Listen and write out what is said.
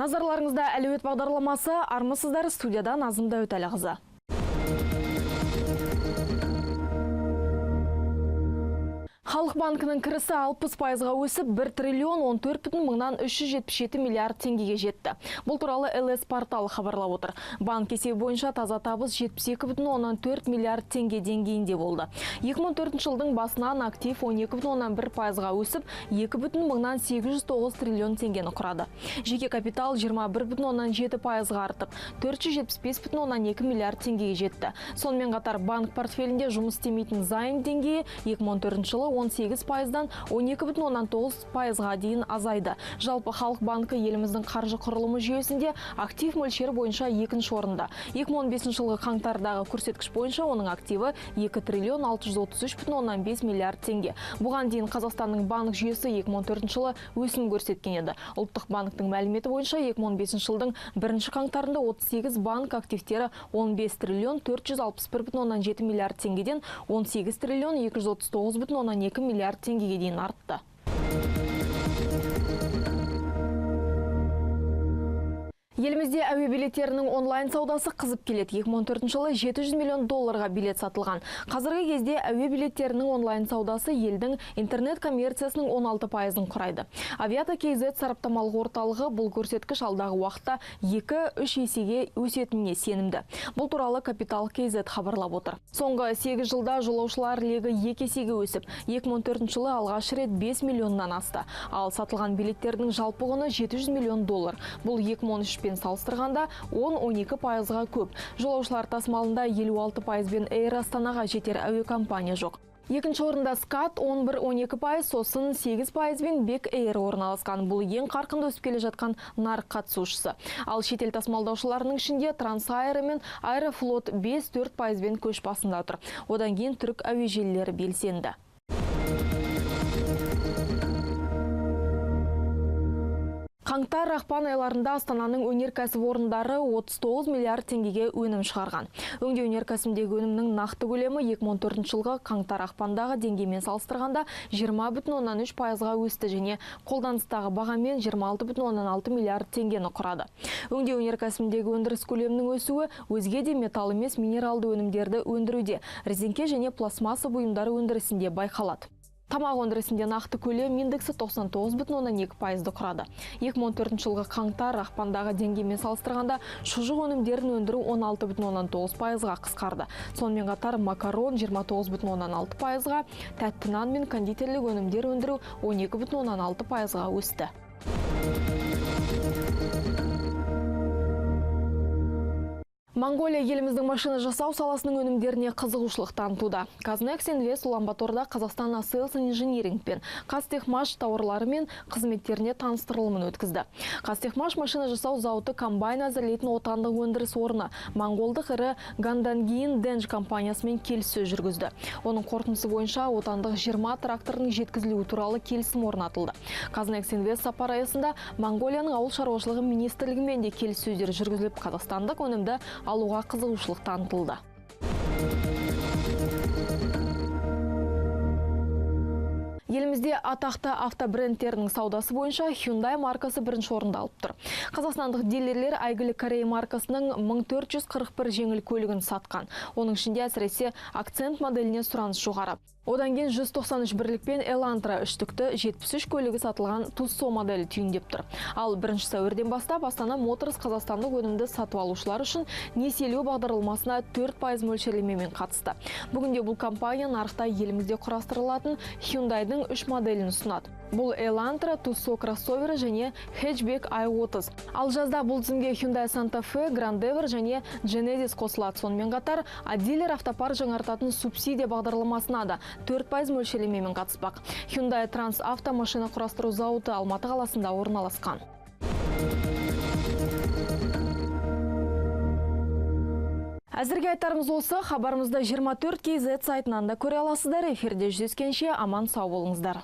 Назарларыңызда әлеует бағдарламасы, армысыздар, студияда Назым Дәуітәліқызы. Халық банкінің кірісі 60%-ға өсіп, 1 триллион 14,377 миллиард теңгеге жетті. Бұл туралы ЛС порталы хабарлап отыр. Банк есебі бойынша таза табыс 72,4 миллиард теңге деңгейінде болды. 2004 жылдың басынан актив 12,1%-ға өсіп, 2,809 триллион теңгені құрады. Жеке капитал 21,7%-ға артып, 475,2 миллиард теңгеге жетті. Сонымен қатар банк портфелінде жұмыс істемейтін займ деңгейі 2004 жылы 18%-дан 12,9%-ға дейін азайды. Жалпы халық банкі еліміздің қаржы құрылымы жүйесінде актив мөлшері бойынша 2-ші орында. 2015 жылғы қаңтардағы көрсеткіш бойынша оның активі 2 триллион 633,5 миллиард теңге. Бұған дейін Қазақстанның банк жүйесі 2014 жылы өсім көрсеткен еді. Ұлттық банктың мәліметі бойынша 2015 жылдың 1-ші қаңтарында 38 банк активтері 15 триллион 461,7 миллиард теңгеден 18 триллион 239,2 миллиард теңгеге дейін артты. Елімізде әуе билеттерінің онлайн саудасы қызып келеді. 2014 жылы 700 миллион долларға билет сатылған. Қазіргі кезде әуе билеттерінің онлайн саудасы елдің интернет коммерциясының 16%-ын құрайды. Авиата KZ сараптамалық орталығы бұл көрсеткіш алдағы уақытта 2-3 есеге өсетініне сенімді. Бұл туралы Капитал KZ хабарлап отыр. Соңғы 8 жылда жолаушылар легі 2 есеге өсіп, 2014 жылы алғаш рет 5 миллионнан асты. Ал сатылған билеттердің жалпы құны 700 миллион доллар. Бұл 2013 пен салыстырғанда 10-12%-ға көп. Жолаушылар тасымалында 56%-бен Air Астанаға жетер әуе компания жоқ. Екінші орында Скат 11-12%, сосын 8%-бен Бек Air орналасқан. Бұл ең қарқынды өсіп келе жатқан нарық қатысушысы. Ал шетел тасымалдаушыларының ішінде Трансайр мен Аэрофлот 5-4%-бен көш басында отыр. Одан кейін түрік әуе желілері белсенді. Қаңтар ақпан айларында Астананың өнеркәсіп орындары 39 миллиард теңгеге өнім шығарған. Өңдеу өнеркәсібіндегі өнімнің нақты көлемі 2014 жылғы қаңтар ақпандағы деңгеймен салыстырғанда 20,3%-ға өсті және қолданыстағы бағамен 26,6 миллиард теңгені құрады. Өңдеу өнеркәсібіндегі өндіріс көлемінің өсуі өзге де металл емес минералды өнімдерді өндіруде, резеңке және пластмасса бұйымдары өндірісінде байқалады. Тамақ өндірісінде нақты көлем индексі 99,2%-ды құрады. 2014 жылғы қаңтар ақпандағы деңгеймен салыстырғанда шұжық өнімдерін өндіру 16,9%-ға қысқарды. Сонымен қатар макарон 29,6%-ға, тәтті нан мен кондитерлік өнімдер өндіру 12,6%-ға өсті. Монголия еліміздің машина жасау саласының өнімдеріне қызығушылық танытуда. Казнекс Инвест Улан-Баторда Қазақстан Селс Инжиниринг пен Қазтехмаш тауарлары мен қызметтеріне таныстырылымын өткізді. Қазтехмаш машина жасау зауыты комбайн әзірлейтін отандық өндіріс орны монголдық ірі Гандангин Денж компаниясымен келіссөз жүргізді. Оның қорытындысы бойынша отандық 20 тракторының жеткізілуі туралы келісім орнатылды. Казнекс Инвест сапар аясында Монголияның ауыл шаруашылығы министрлігімен де келіссөздер жүргізіліп, қазақстандық өнімді алуға қызығушылық танытылды. Елімізде атақты автобрендтерінің саудасы бойынша Hyundai маркасы бірінші орында алып тұр. Қазақстандық дилерлер әйгілі Корея маркасының 1441 жеңіл көлігін сатқан. Оның ішінде әсіресе акцент моделіне сұраныс жоғары. Одан кейін 193 бірлікпен Элантра үштікті 73 көлігі сатылған Туссо моделі түйіндеп тұр. Ал 1 сәуірден бастап Астана Моторс қазақстандық өнімді сатып алушылар үшін несиелеу бағдарламасына 4% мөлшерлемемен қатысты. Бүгінде бұл компания нарықта елімізде құрастырылатын Hyundai'дың 3 моделін ұсынады. Бұл Элантра, Туссо кроссовері және Hatchback i30. Ал жазда бұл тізімге Hyundai Santa Fe, Grandeur және Genesis қосылады. Сонымен қатар, дилер автопарк жаңартатын субсидия бағдарламасына да 4% мөлшерлемемен қатыспақ. Hyundai Трансавто машина құрастыру зауыты Алматы қаласында орналасқан. Әзірге айтарымыз осы, хабарымызда 24 KZ сайтынан да көре аласыздар. Эфирде жүздескенше аман сау болыңыздар.